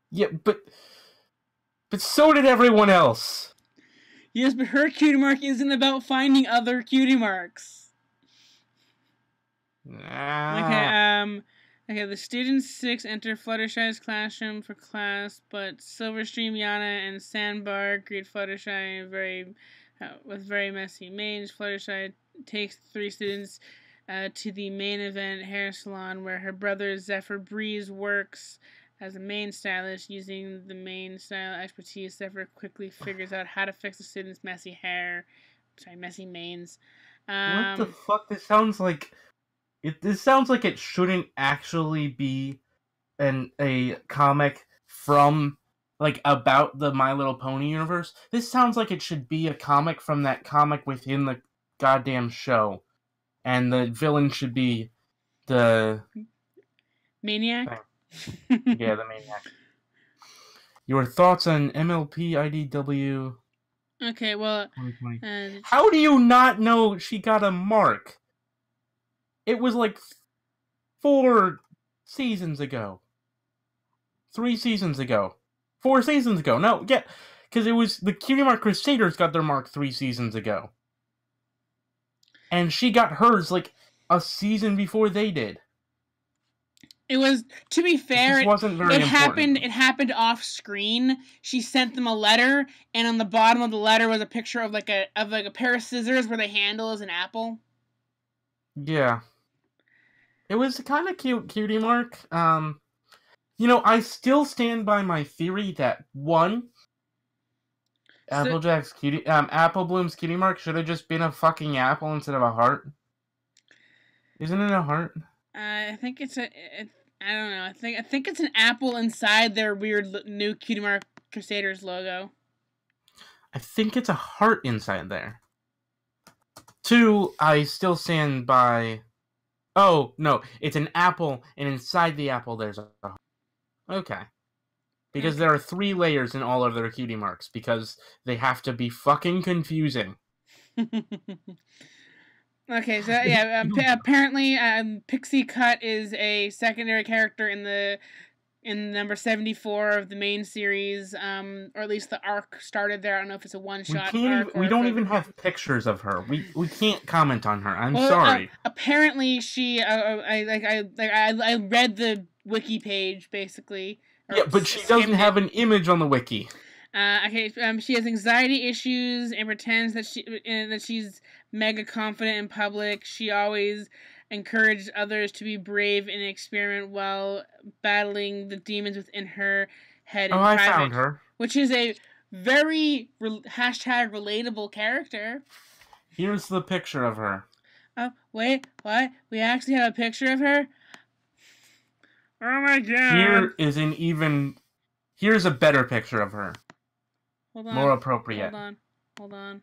Yeah, but so did everyone else. Yes, but her cutie mark isn't about finding other cutie marks. Okay, the students 6 enter Fluttershy's classroom for class, but Silverstream, Yana, and Sandbar greet Fluttershy with very messy mange. Fluttershy takes the 3 students to the main event hair salon where her brother Zephyr Breeze works. As a main stylist, using the main style expertise, Zephyr quickly figures out how to fix the student's messy hair. Messy manes. What the fuck? This sounds like it shouldn't actually be a comic from like about the My Little Pony universe. This sounds like it should be a comic from that comic within the goddamn show, and the villain should be the Maniac. Yeah, the Maniac. Your thoughts on MLP IDW? Okay, well, how do you not know she got a mark? It was like 4 seasons ago. 3 seasons ago. 4 seasons ago. No, yeah, because it was the Cutie Mark Crusaders got their mark 3 seasons ago. And she got hers like a season before they did. It was, to be fair, it happened. It happened off screen. She sent them a letter, and on the bottom of the letter was a picture of like a pair of scissors where the handle is an apple. Yeah, it was kind of cute, Cutie Mark. I still stand by my theory that Apple Bloom's Cutie Mark should have just been a fucking apple instead of a heart. Isn't it a heart? I think it's I don't know. I think it's an apple inside their weird new Cutie Mark Crusaders logo. I think it's a heart inside there. 2, I still stand by. Oh no, it's an apple, and inside the apple there's a heart. Okay. Because there are 3 layers in all of their Cutie Marks, because they have to be fucking confusing. Okay, so yeah, apparently Pixie Cut is a secondary character in number 74 of the main series, or at least the arc started there. I don't know if it's a one-shot arc. We don't even have pictures of her. We can't comment on her. I'm sorry. Apparently, she I read the wiki page basically. Yeah, but she doesn't have an image on the wiki. She has anxiety issues and pretends that she's mega confident in public. She always encouraged others to be brave and experiment while battling the demons within her head. I found her. Which is a very hashtag relatable character. Here's the picture of her. Oh, wait, what? We actually have a picture of her? Oh my god. Here's a better picture of her. Hold on. More appropriate. Hold on.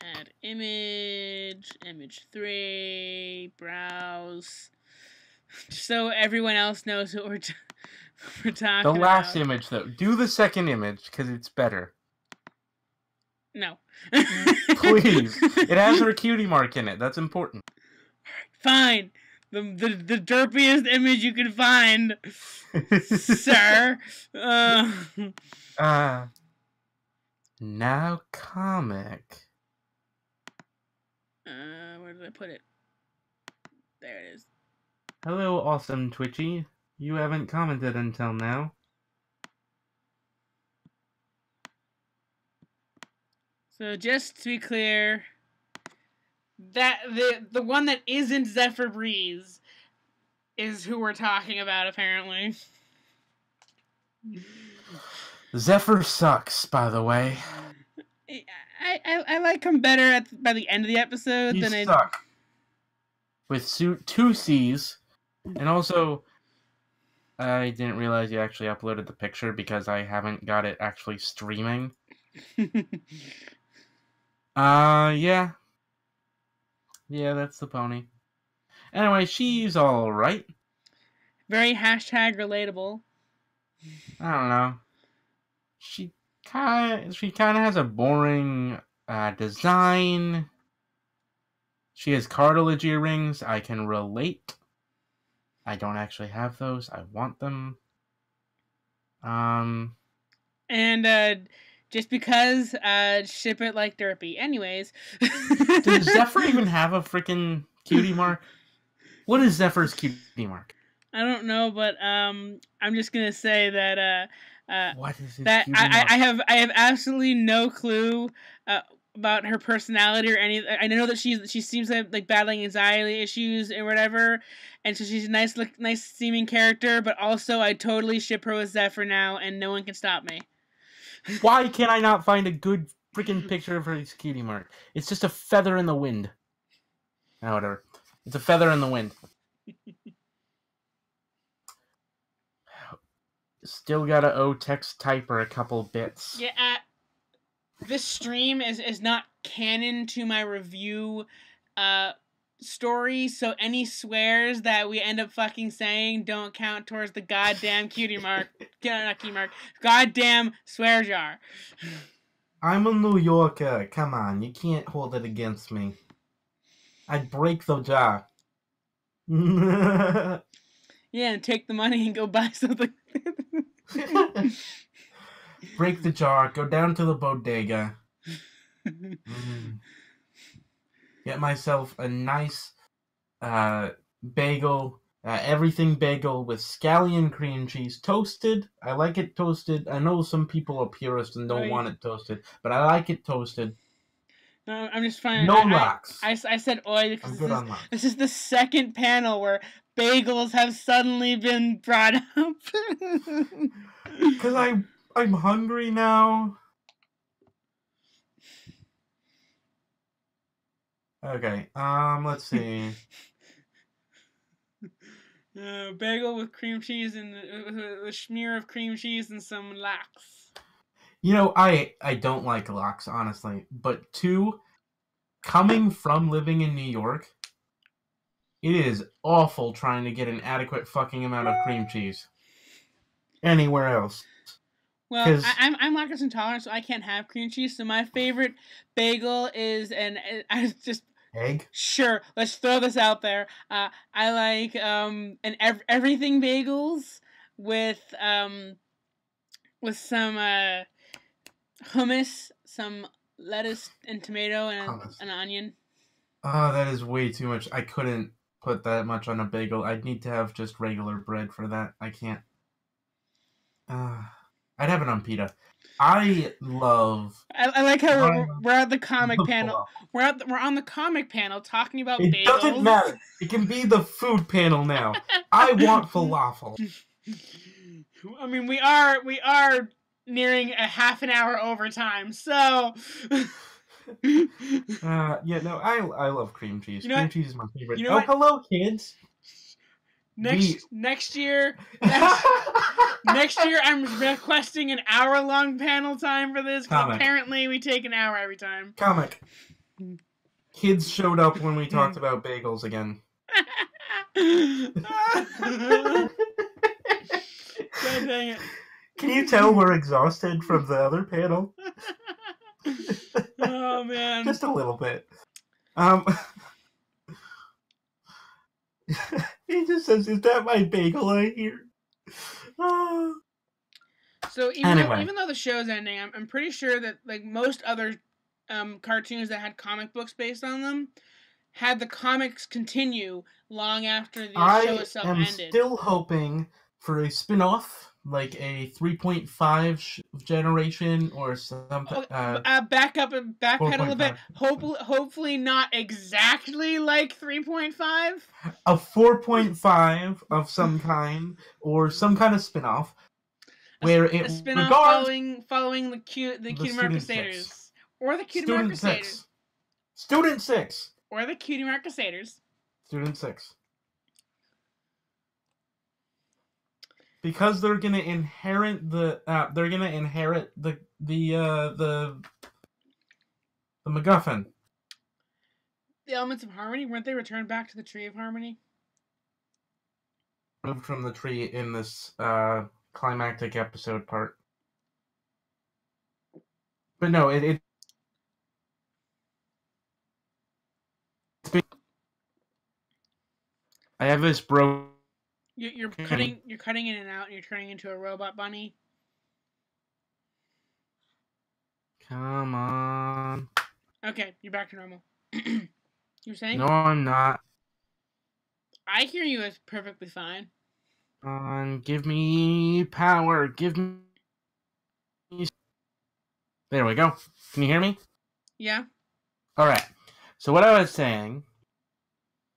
Add image 3, browse. So everyone else knows what we're talking about. The last image, though. Do the second image, because it's better. No. Please. It has her Cutie Mark in it. That's important. Fine. The derpiest image you can find, sir. Now comic. Where did I put it? There it is. Hello, awesome Twitchy. You haven't commented until now. So just to be clear, that the one that isn't Zephyr Breeze is who we're talking about, apparently. Zephyr sucks, by the way. I like him better by the end of the episode than I suck. With 2 C's, and also I didn't realize you actually uploaded the picture because I haven't got it actually streaming. Yeah. Yeah, that's the pony. Anyway, she's alright. Very hashtag relatable. I don't know. She kind of has a boring design. She has cartilage earrings. I can relate. I don't actually have those. I want them. And just because, ship it like Derpy. Anyways. Does Zephyr even have a freaking Cutie Mark? What is Zephyr's Cutie Mark? I don't know, but I'm just gonna say that what is his that Cutie Mark? I have absolutely no clue about her personality or any. I know that she seems to have, like, battling anxiety issues or whatever, and so she's a nice seeming character. But also, I totally ship her with Zephyr now, and no one can stop me. Why can I not find a good freaking picture of her cutie mark? It's just a feather in the wind. Oh, whatever. It's a feather in the wind. Still gotta owe Text Typer a couple bits. Yeah, this stream is not canon to my review story, so any swears that we end up fucking saying don't count towards the goddamn cutie mark. Not cutie mark. Goddamn swear jar. I'm a New Yorker. Come on, you can't hold it against me. I'd break the jar. Yeah, and take the money and go buy something. Break the jar, go down to the bodega. Get myself a nice bagel, everything bagel with scallion cream cheese, toasted. I like it toasted. I know some people are purists and don't want it toasted, but I like it toasted. No, I'm just fine. No locks. I said oi because I'm good on this is the second panel where bagels have suddenly been brought up. Because I'm hungry now. Okay, let's see. Bagel with cream cheese and a smear of cream cheese and some lox. You know, I don't like lox, honestly. But two, coming from living in New York, it is awful trying to get an adequate fucking amount of cream cheese anywhere else. Well, I'm lactose intolerant, so I can't have cream cheese. So my favorite bagel is I just egg. Sure, let's throw this out there. I like everything bagels with some hummus, some lettuce and tomato and an onion. Oh, that is way too much. I couldn't put that much on a bagel. I'd need to have just regular bread for that. I can't. I'd have it on pita. I like how we're at the comic panel. We're on the comic panel talking about bagels. It doesn't matter. It can be the food panel now. I want falafel. I mean, we are nearing a half an hour overtime, so. Yeah, no, I love cream cheese. Cream cheese is my favorite. You know hello, kids. Next year, I'm requesting an hour-long panel time for this. Because apparently, we take an hour every time. Comic. Kids showed up when we talked about bagels again. God dang it! Can you tell we're exhausted from the other panel? Oh man, just a little bit. He just says, "Is that my bagel I hear?" So even though the show's ending, I'm pretty sure that like most other cartoons that had comic books based on them had the comics continue long after the show itself ended. I am still hoping for a spin-off, like a 3.5 generation or something. Backpedal a bit. Hopefully not exactly like 3.5. A 4.5 of some kind, or some kind of spin-off, where a spin-off following the Cutie Mark Crusaders, or the Cutie Mark Crusaders. Student 6. Or the Cutie Mark Crusaders. Student 6. Because they're gonna inherit the MacGuffin. The elements of harmony, weren't they returned back to the Tree of Harmony? Moved from the tree in this climactic episode part. But no, it's been... I have this bro. You're cutting in and out, and you're turning into a robot bunny. Come on. Okay, you're back to normal. You're saying? No, I'm not. I hear you as perfectly fine. Give me power. Give me. There we go. Can you hear me? Yeah. All right. So what I was saying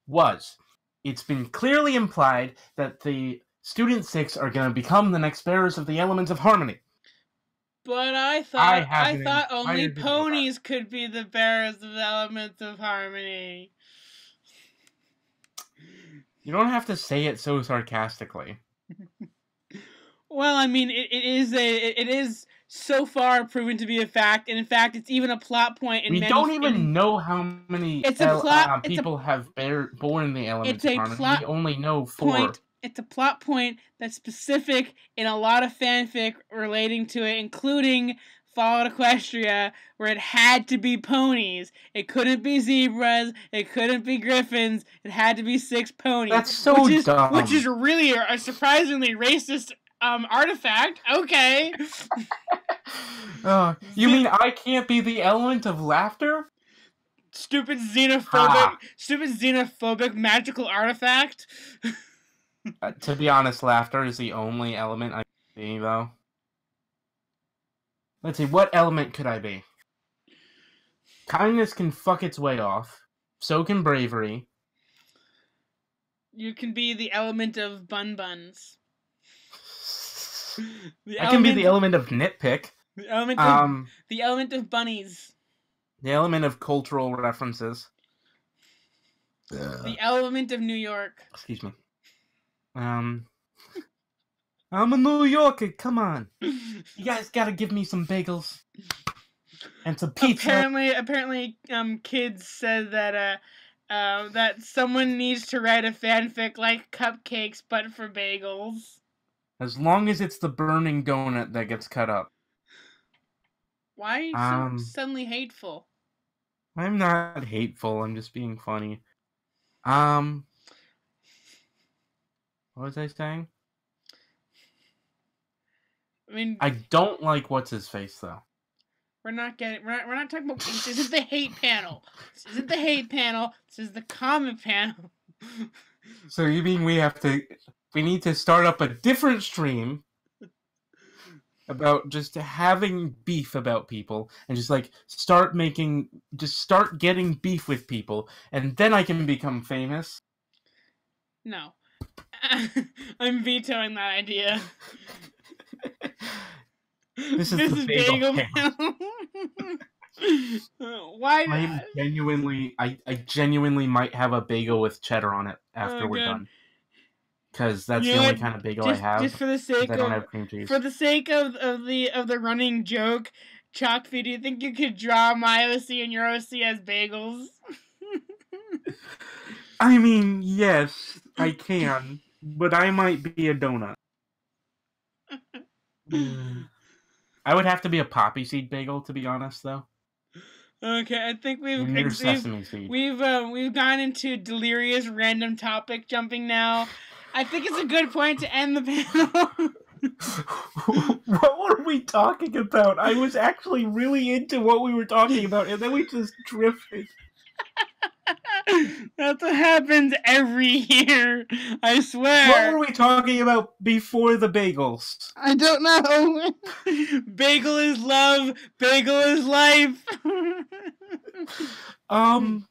was, it's been clearly implied that the Student Six are going to become the next bearers of the elements of harmony. But I I have an thought only entire video about ponies could be the bearers of the elements of harmony. You don't have to say it so sarcastically. Well, I mean, it is so far proven to be a fact, and in fact, it's even a plot point. We don't even know how many people have borne the elements of harmony. We only know 4. It's a plot point that's specific in a lot of fanfic relating to it, including Fallout Equestria, where it had to be ponies. It couldn't be zebras. It couldn't be griffins. It had to be 6 ponies. That's so dumb. Which is really a surprisingly racist artifact. Okay. You mean I can't be the element of laughter? Stupid xenophobic magical artifact. To be honest, laughter is the only element I can be, though. Let's see, what element could I be? Kindness can fuck its way off. So can bravery. You can be the element of buns. I can be the element of nitpick. The element of bunnies. The element of cultural references. The element of New York. Excuse me. I'm a New Yorker, come on. You guys gotta give me some bagels. And some pizza. Apparently, kids said that, that someone needs to write a fanfic like Cupcakes, but for bagels. As long as it's the burning donut that gets cut up. Why are you so suddenly hateful? I'm not hateful, I'm just being funny. What was I saying? I mean, I don't like what's his face though. We're not talking about. This isn't the hate panel. This isn't the hate panel. This is the comment panel. So you mean we need to start up a different stream about just having beef about people and just like start getting beef with people, and then I can become famous? No. I'm vetoing that idea. This is the bagel panel. Why? I genuinely might have a bagel with cheddar on it after we're done. Because that's the only kind of bagel I have. Just for the sake I don't have cream cheese. For the sake of the running joke, Chalkfee, do you think you could draw my OC and your OC as bagels? I mean, yes, I can, but I might be a donut. I would have to be a poppy seed bagel, to be honest, though. Okay, I think we've gone into delirious random topic jumping now. I think it's a good point to end the panel. What were we talking about? I was actually really into what we were talking about, and then we just drifted. That's what happens every year. I swear. What were we talking about before the bagels? I don't know. Bagel is love. Bagel is life. I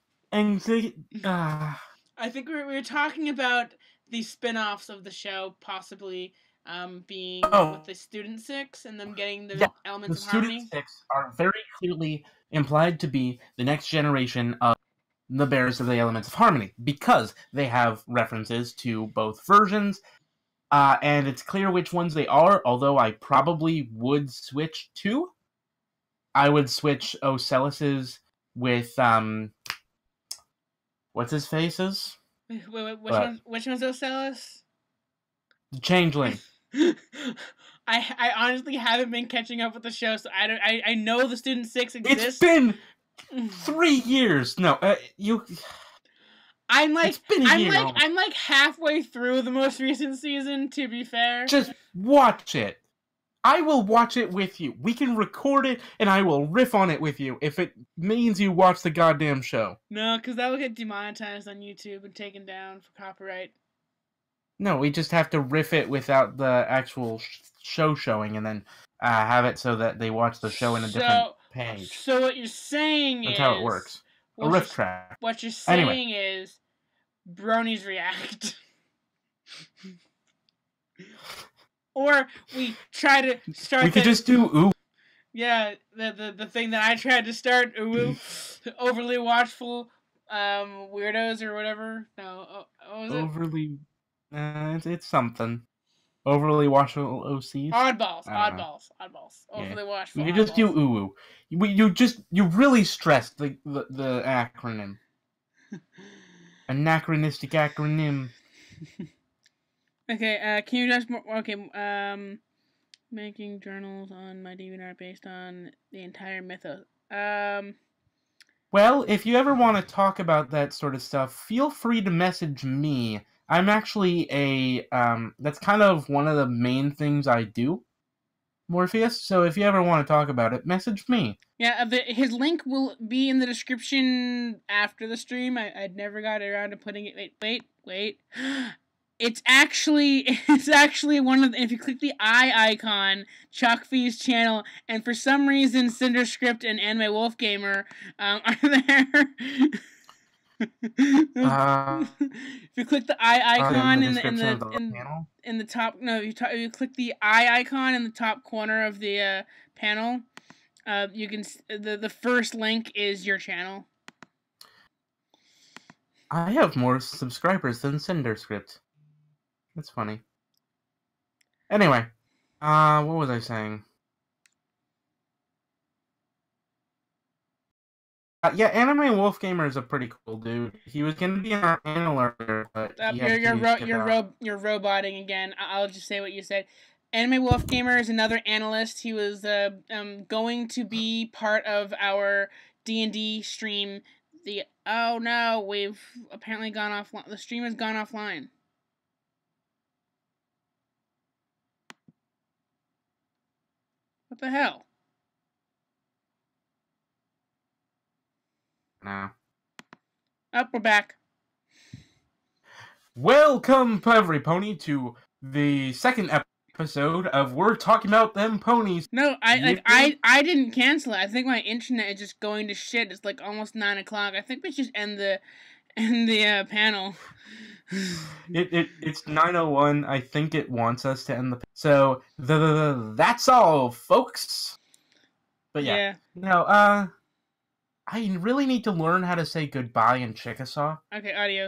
think we were talking about the spin-offs of the show possibly being with the Student Six and them getting the elements of harmony. The Student Six are very clearly implied to be the next generation of the bearers of the elements of harmony, because they have references to both versions, and it's clear which ones they are, although I probably would switch two. I would switch Ocelus's with, what's his faces? Wait, which one's Ocellus? The Changeling. I honestly haven't been catching up with the show, so I know the Student Six exists. It's been 3 years. No, I'm like halfway through the most recent season, to be fair. Just watch it. I will watch it with you. We can record it, and I will riff on it with you if it means you watch the goddamn show. No, because that will get demonetized on YouTube and taken down for copyright. No, we just have to riff it without the actual show showing, and then have it so that they watch the show in a different page. So what you're saying That's is... how it works. A riff track. What you're saying is... Bronies react. Or we try to start... We could just do ooh. Yeah, the thing that I tried to start, ooh, overly watchful weirdos or whatever. No, what was it? Overly... it's something. Overly watchful OCs? Oddballs. Overly watchful. We could just do ooh. You really stressed the acronym. Anachronistic acronym. Okay, can you just more? Okay, making journals on my DeviantArt based on the entire mythos. Well, if you ever want to talk about that sort of stuff, feel free to message me. I'm actually that's kind of one of the main things I do, Morpheus. So if you ever want to talk about it, message me. Yeah, his link will be in the description after the stream. I'd never got around to putting it. Wait. It's actually one of the, if you click the eye icon, Chalkfee's channel, and for some reason CinderScript and Anime Wolf Gamer are there. If you click the eye icon in the top, no, you click the eye icon in the top corner of the panel, you can the first link is your channel. I have more subscribers than CinderScript. That's funny. Anyway, what was I saying? Yeah, Anime Wolf Gamer is a pretty cool dude. He was gonna be on our panel earlier, but you're roboting again. I'll just say what you said. Anime Wolf Gamer is another analyst. He was going to be part of our D&D stream. Oh no, we've apparently gone offline. The stream has gone offline. What the hell? No. Oh, we're back. Welcome, Everypony, to the second episode of We're Talking About Them Ponies. No, I didn't cancel it. I think my internet is just going to shit. It's like almost 9 o'clock. I think we should end the panel. It's 9:01. I think it wants us to end the. So that's all, folks. But yeah. No, I really need to learn how to say goodbye in Chickasaw. Okay, adios.